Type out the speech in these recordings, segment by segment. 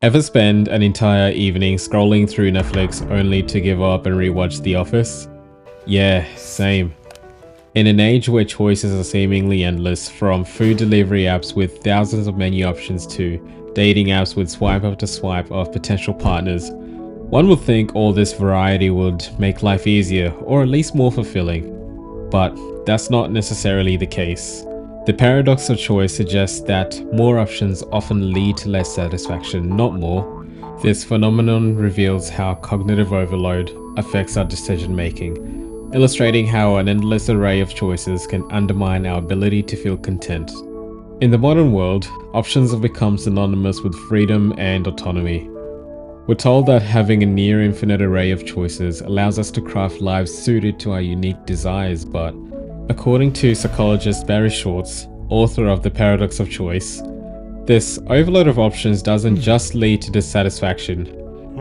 Ever spend an entire evening scrolling through Netflix only to give up and rewatch The Office? Yeah, same. In an age where choices are seemingly endless, from food delivery apps with thousands of menu options to dating apps with swipe after swipe of potential partners, one would think all this variety would make life easier or at least more fulfilling. But that's not necessarily the case. The paradox of choice suggests that more options often lead to less satisfaction, not more. This phenomenon reveals how cognitive overload affects our decision making, illustrating how an endless array of choices can undermine our ability to feel content. In the modern world, options have become synonymous with freedom and autonomy. We're told that having a near infinite array of choices allows us to craft lives suited to our unique desires, but according to psychologist Barry Schwartz, author of The Paradox of Choice, this overload of options doesn't just lead to dissatisfaction,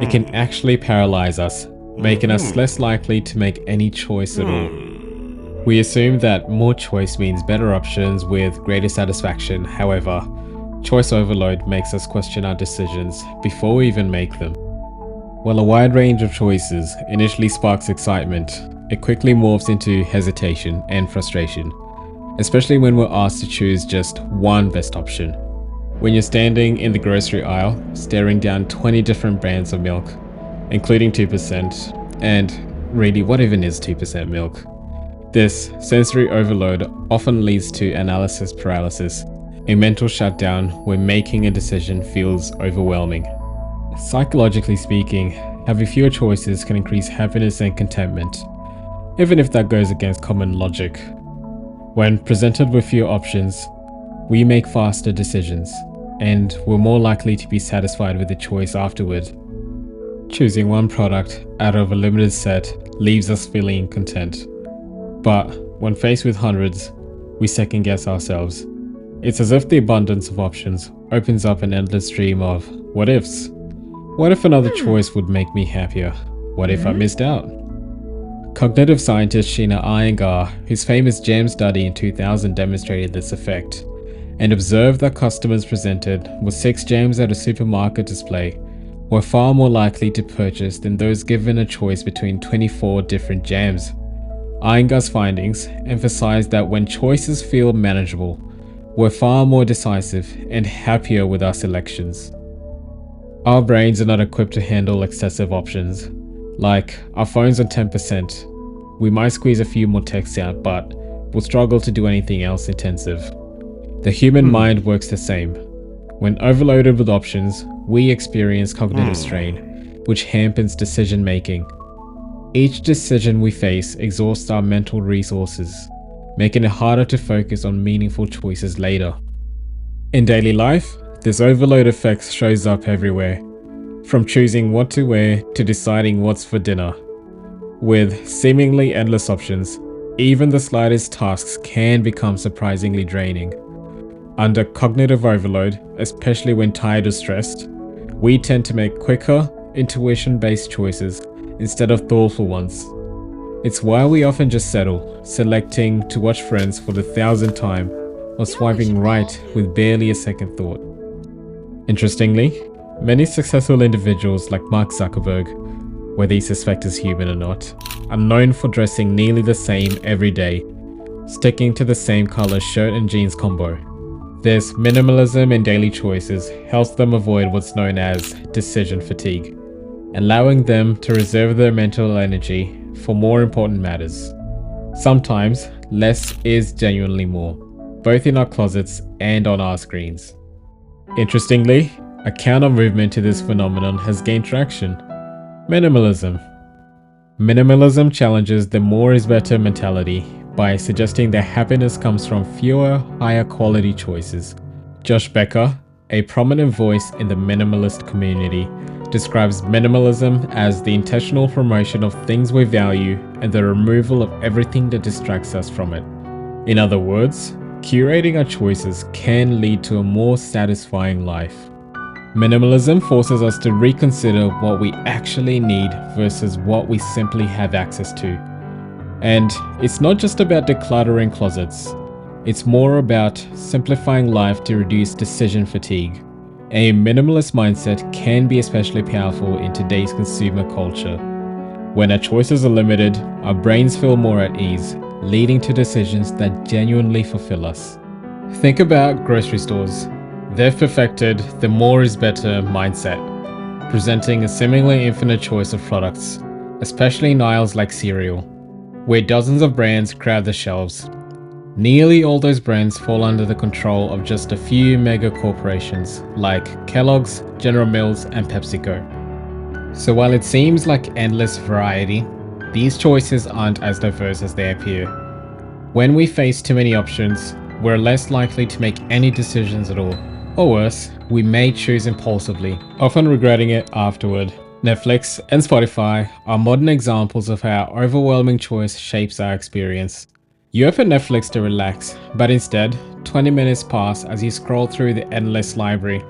it can actually paralyze us, making us less likely to make any choice at all. We assume that more choice means better options with greater satisfaction. However, choice overload makes us question our decisions before we even make them. While a wide range of choices initially sparks excitement, it quickly morphs into hesitation and frustration, especially when we're asked to choose just one best option. When you're standing in the grocery aisle, staring down 20 different brands of milk, including 2%, and really, what even is 2% milk? This sensory overload often leads to analysis paralysis, a mental shutdown where making a decision feels overwhelming. Psychologically speaking, having fewer choices can increase happiness and contentment, even if that goes against common logic. When presented with fewer options, we make faster decisions, and we're more likely to be satisfied with the choice afterward. Choosing one product out of a limited set leaves us feeling content. But when faced with hundreds, we second guess ourselves. It's as if the abundance of options opens up an endless stream of what ifs. What if another choice would make me happier? What if I missed out? Cognitive scientist Sheena Iyengar, whose famous GEM study in 2000 demonstrated this effect, and observed that customers presented with 6 gems at a supermarket display were far more likely to purchase than those given a choice between 24 different gems. Iyengar's findings emphasized that when choices feel manageable, we're far more decisive and happier with our selections. Our brains are not equipped to handle excessive options. Like our phones on 10%, we might squeeze a few more texts out, but we'll struggle to do anything else intensive. The human mind works the same. When overloaded with options, we experience cognitive strain, which hampers decision making. Each decision we face exhausts our mental resources, making it harder to focus on meaningful choices later. In daily life, this overload effect shows up everywhere, from choosing what to wear to deciding what's for dinner. With seemingly endless options, even the slightest tasks can become surprisingly draining. Under cognitive overload, especially when tired or stressed, we tend to make quicker, intuition-based choices instead of thoughtful ones. It's why we often just settle, selecting to watch Friends for the 1,000th time or swiping right with barely a second thought. Interestingly, many successful individuals like Mark Zuckerberg, whether you suspect is human or not, are known for dressing nearly the same every day, sticking to the same color shirt and jeans combo. This minimalism in daily choices helps them avoid what's known as decision fatigue, allowing them to reserve their mental energy for more important matters. Sometimes, less is genuinely more, both in our closets and on our screens. Interestingly, a counter movement to this phenomenon has gained traction: minimalism. Minimalism challenges the more is better mentality by suggesting that happiness comes from fewer, higher quality choices. Josh Becker, a prominent voice in the minimalist community, describes minimalism as the intentional promotion of things we value and the removal of everything that distracts us from it. In other words, curating our choices can lead to a more satisfying life. Minimalism forces us to reconsider what we actually need versus what we simply have access to. And it's not just about decluttering closets, it's more about simplifying life to reduce decision fatigue, A minimalist mindset can be especially powerful in today's consumer culture. When our choices are limited, our brains feel more at ease, leading to decisions that genuinely fulfill us. Think about grocery stores. They've perfected the more is better mindset, presenting a seemingly infinite choice of products, especially in aisles like cereal, where dozens of brands crowd the shelves. Nearly all those brands fall under the control of just a few mega corporations like Kellogg's, General Mills, and PepsiCo. So while it seems like endless variety, these choices aren't as diverse as they appear. When we face too many options, we're less likely to make any decisions at all. Or worse, we may choose impulsively, often regretting it afterward. Netflix and Spotify are modern examples of how overwhelming choice shapes our experience. You open Netflix to relax, but instead, 20 minutes pass as you scroll through the endless library,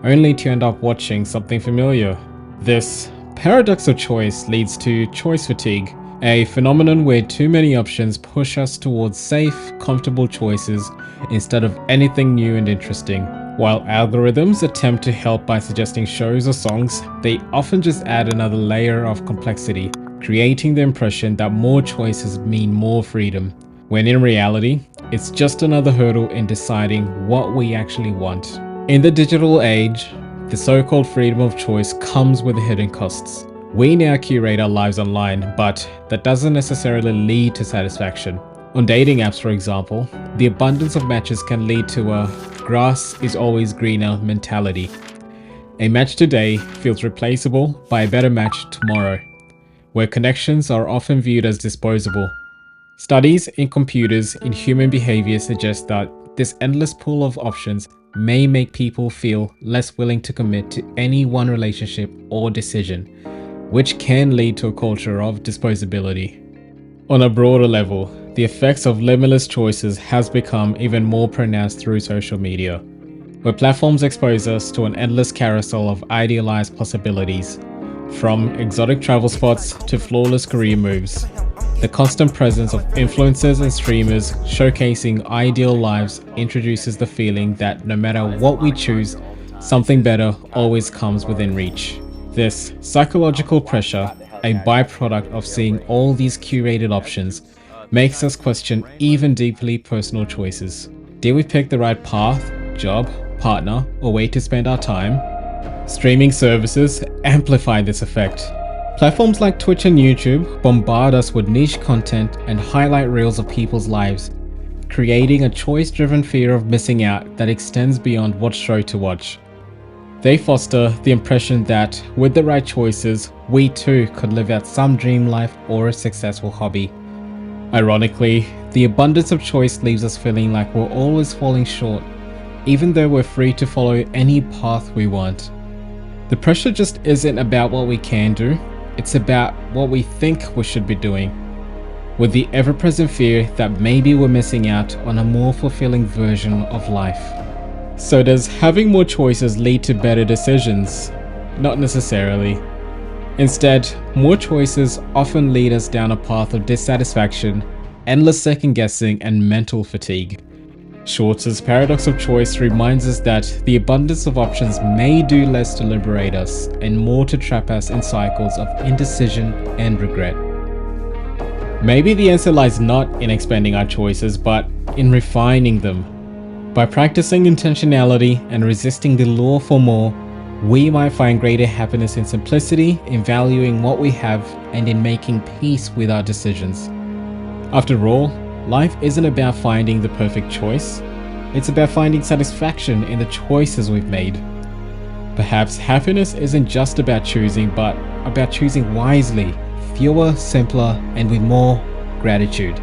only to end up watching something familiar. This paradox of choice leads to choice fatigue, a phenomenon where too many options push us towards safe, comfortable choices instead of anything new and interesting. While algorithms attempt to help by suggesting shows or songs, they often just add another layer of complexity, creating the impression that more choices mean more freedom, when in reality, it's just another hurdle in deciding what we actually want. In the digital age, the so-called freedom of choice comes with hidden costs. We now curate our lives online, but that doesn't necessarily lead to satisfaction. On dating apps, for example, the abundance of matches can lead to a grass is always greener mentality. A match today feels replaceable by a better match tomorrow, where connections are often viewed as disposable. Studies in computers in human behavior suggest that this endless pool of options may make people feel less willing to commit to any one relationship or decision, which can lead to a culture of disposability. On a broader level, the effects of limitless choices has become even more pronounced through social media, where platforms expose us to an endless carousel of idealized possibilities, from exotic travel spots to flawless career moves. The constant presence of influencers and streamers showcasing ideal lives introduces the feeling that no matter what we choose, something better always comes within reach. This psychological pressure, a byproduct of seeing all these curated options, makes us question even deeply personal choices. Did we pick the right path, job, partner, or way to spend our time? Streaming services amplify this effect. Platforms like Twitch and YouTube bombard us with niche content and highlight reels of people's lives, creating a choice-driven fear of missing out that extends beyond what show to watch. They foster the impression that with the right choices, we too could live out some dream life or a successful hobby. Ironically, the abundance of choice leaves us feeling like we're always falling short, even though we're free to follow any path we want. The pressure just isn't about what we can do, it's about what we think we should be doing, with the ever-present fear that maybe we're missing out on a more fulfilling version of life. So does having more choices lead to better decisions? Not necessarily. Instead, more choices often lead us down a path of dissatisfaction, endless second-guessing, and mental fatigue. Schwartz's paradox of choice reminds us that the abundance of options may do less to liberate us and more to trap us in cycles of indecision and regret. Maybe the answer lies not in expanding our choices, but in refining them. By practicing intentionality and resisting the lure for more, we might find greater happiness in simplicity, in valuing what we have, and in making peace with our decisions. After all, life isn't about finding the perfect choice, it's about finding satisfaction in the choices we've made. Perhaps happiness isn't just about choosing, but about choosing wisely, fewer, simpler, and with more gratitude.